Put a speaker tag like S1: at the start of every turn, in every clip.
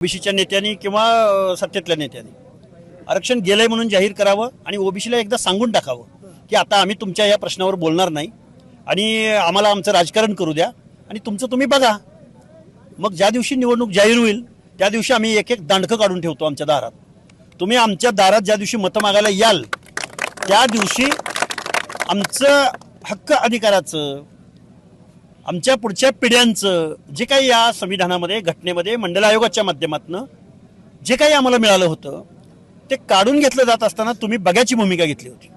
S1: ओबीसीच्या नेत्यांनी किंवा सत्तेतल्या नेत्यांनी आरक्षण गेलंय म्हणून जाहीर करावं आणि ओबीसीला एकदा सांगून टाकावं की आता आम्ही तुमच्या या प्रश्नावर बोलणार नाही आणि आम्हाला आमचं राजकारण करू द्या आणि तुमचं तुम्ही बघा. मग ज्या दिवशी निवडणूक जाहीर होईल त्या दिवशी आम्ही एक एक दांडकं काढून ठेवतो आमच्या दारात. तुम्ही आमच्या दारात ज्या दिवशी मतं मागायला याल त्या दिवशी आमचं हक्क अधिकाराचं, आमच्या पुढच्या पिढ्यांचं जे काही या संविधानामध्ये, घटनेमध्ये, मंडल आयोगाच्या माध्यमातून जे काही आम्हाला मिळालं होतं ते काढून घेतलं जात असताना तुम्ही बघायची भूमिका घेतली होती.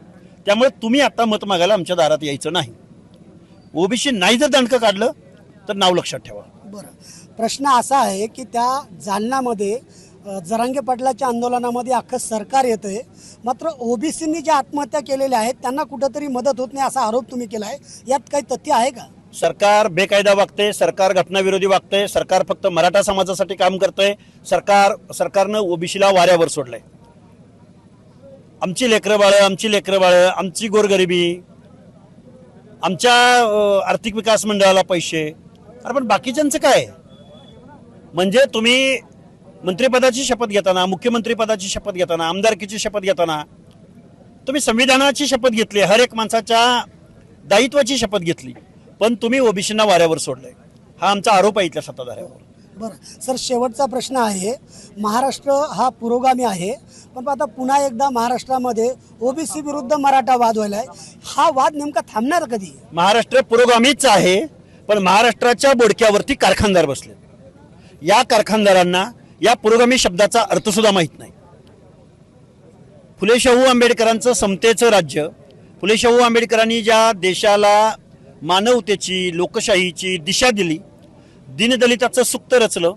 S1: त्यामुळे तुम्ही आता मत मागायला आमच्या दारात यायचं नाही. ओबीसी नाही जर दणकं काढलं तर नाव लक्षात ठेवा.
S2: बरं, प्रश्न असा आहे की त्या जालन्यामध्ये जरांगे पाटलाच्या आंदोलनामध्ये अख्खं सरकार येतंय, मात्र ओबीसींनी ज्या आत्महत्या केलेल्या आहेत त्यांना कुठंतरी मदत होत नाही असा आरोप तुम्ही केला आहे. यात काही तथ्य आहे का?
S1: सरकार बेकायदा वागते, सरकार घटनाविरोधी वागते, सरकार फक्त मराठा समाजासाठी काम करतंय. सरकारनं ओबीसीला वाऱ्यावर सोडलंय. आमची लेकरं बाळं, आमची गोरगरिबी, आमच्या आर्थिक विकास मंडळाला पैसे, अरे पण बाकीच्यांचं काय? म्हणजे तुम्ही मंत्रिपदाची शपथ घेताना, मुख्यमंत्रीपदाची शपथ घेताना, आमदारकीची शपथ घेताना तुम्ही संविधानाची शपथ घेतली, हर एक माणसाच्या दायित्वाची शपथ घेतली, पण तुम्ही ओबीसींना वाऱ्यावर सोडलंय. हा आमचा आरोप आहे इथल्या सत्ताधाऱ्यावर.
S2: बरं सर, शेवटचा प्रश्न आहे. महाराष्ट्र हा पुरोगामी आहे, पण आता पुन्हा एकदा महाराष्ट्रामध्ये ओबीसी विरुद्ध मराठा वाद व्हायला आहे. हा वाद नेमका थांबणार कधी?
S1: महाराष्ट्र पुरोगामीच आहे, पण महाराष्ट्राच्या बोडक्यावरती कारखानदार बसले. या कारखानदारांना या पुरोगामी शब्दाचा अर्थ सुद्धा माहित नाही. फुले शाहू आंबेडकरांचं समतेचं राज्य, फुले शाहू आंबेडकरांनी ज्या देशाला मानवतेची, लोकशाहीची दिशा दिली, दीनदलिताचं सुक्त रचलं,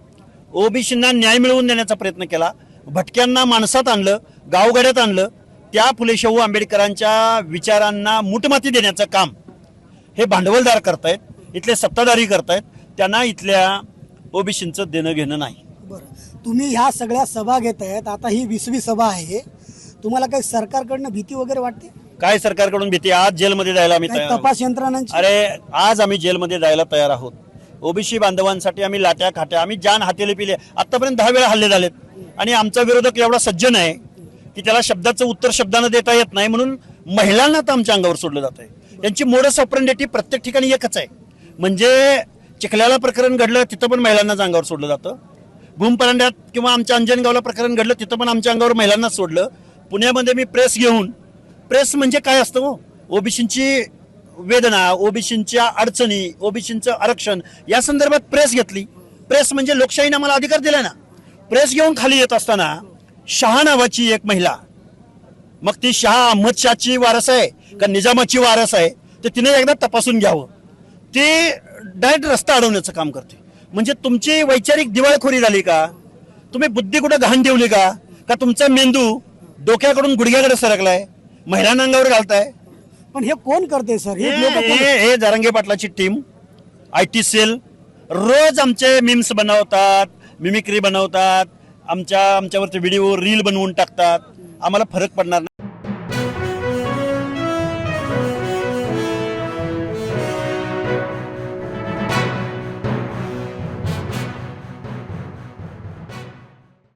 S1: ओबीसींना न्याय मिळवून देण्याचा प्रयत्न केला, भटक्यांना माणसात आणलं, गावगाड्यात आणलं, त्या फुले शाहू आंबेडकरांच्या विचारांना मुठमाती देण्याचं काम हे भांडवलदार करतायत, इथले सत्ताधारी करतायत. त्यांना इथल्या ओबीसींचं देणं घेणं नाही.
S2: बरं, तुम्ही ह्या सगळ्या सभा घेत आहेत, आता ही 20वी सभा आहे, तुम्हाला काही सरकारकडनं भीती वगैरे वाटते?
S1: काय सरकारकडून भीती? आज जेलमध्ये जायला आम्ही
S2: काही
S1: तयार आहोत.
S2: तपास यंत्रणांची?
S1: अरे आज आम्ही जेलमध्ये जायला तयार आहोत. ओबीसी बांधवांसाठी आम्ही लाट्या खाट्या, आम्ही जान हातेली पिले. आतापर्यंत 10 वेळा हल्ले झालेत आणि आमचा विरोधक एवढा सज्जन आहे की त्याला शब्दाचं उत्तर शब्दानं देता येत नाही, म्हणून महिलांना तर आमच्या अंगावर सोडलं जात आहे. यांची मोडस ऑपरेंडिटी प्रत्येक ठिकाणी एकच आहे. म्हणजे चिखल्याला प्रकरण घडलं तिथं पण महिलांनाच अंगावर सोडलं जातं. भूमपरांड्यात किंवा आमच्या अंजनगावला प्रकरण घडलं तिथं पण आमच्या अंगावर महिलांनाच सोडलं. पुण्यामध्ये मी प्रेस घेऊन, प्रेस म्हणजे काय असतं हो? ओबीसींची वेदना, ओबीसींच्या अडचणी, ओबीसींचं आरक्षण या संदर्भात प्रेस घेतली. प्रेस म्हणजे लोकशाहीने आम्हाला अधिकार दिलाय ना. प्रेस घेऊन खाली येत असताना शहा नावाची एक महिला, मग ती शहा अहमद शाहची वारस आहे का निजामाची वारस आहे ते तिने एकदा तपासून घ्यावं. ती डायरेक्ट रस्ता अडवण्याचं काम करते. म्हणजे तुमची वैचारिक दिवाळखोरी झाली का? तुम्ही बुद्धी कुठं गहाण ठेवली का? का तुमचा मेंदू डोक्याकडून गुडघ्याकडे सरकलाय? महिलांना अंगावर घालताय.
S2: पण हे कोण करते सर?
S1: हे जरांगे पाटलाची टीम, IT सेल रोज आमचे मीम्स बनवतात, मिमिक्री बनवतात, आमच्यावरचे व्हिडिओ रील बनवून टाकतात. आम्हाला फरक पडणार नाही.